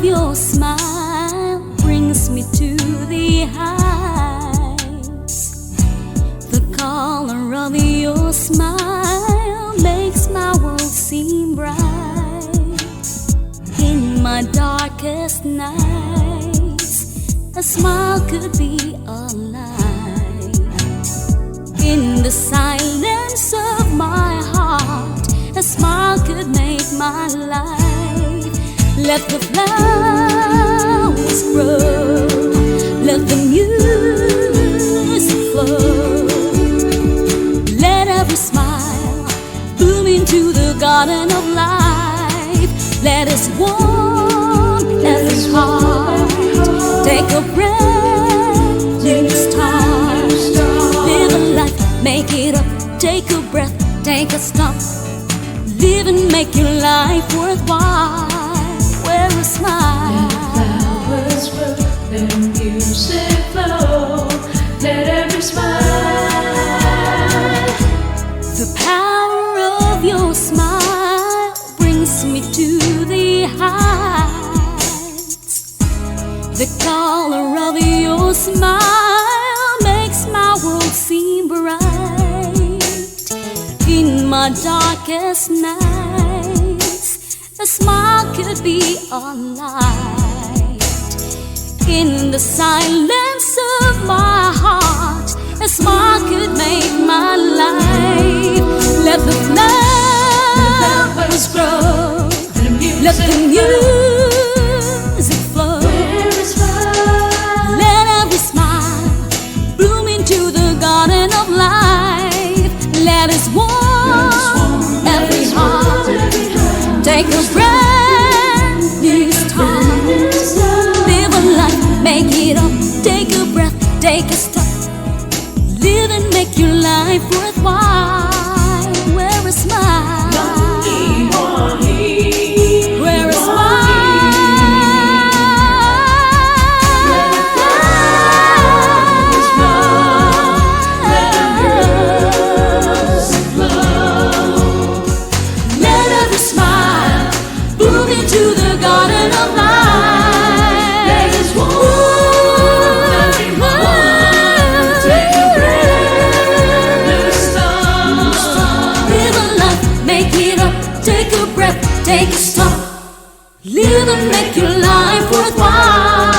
your smile brings me to the heights. The color of your smile makes my world seem bright. In my darkest nights, a smile could be a light. In the silence of my heart, a smile could make my life. Let the flowers grow, let the music flow. Let every smile bloom into the garden of life. Let us warm every heart. Take a breath, new start. Live a life, make it up. Take a breath, take a stop. Live and make your life worthwhile. Wear a smile. Let flowers grow, let music flow. Let every smile. The power of your smile brings me to the heights. The color of your smile makes my world seem bright. In my darkest nights, a smile could be a light. In the silence of my heart, a smile could make my life. Let the flowers grow, let the music flow. Let every smile bloom into the garden of life. Let us warm every heart. Take a brand new start. Live a life, make it up. Take a breath, take a step. Live and make your life worthwhile. Wear a smile. Wear a smile. Let every smile bloom into the garden of life. Let us warm every heart. Take a breath, live a life, make it up. Take a breath, take a stop. Live and make your life worthwhile.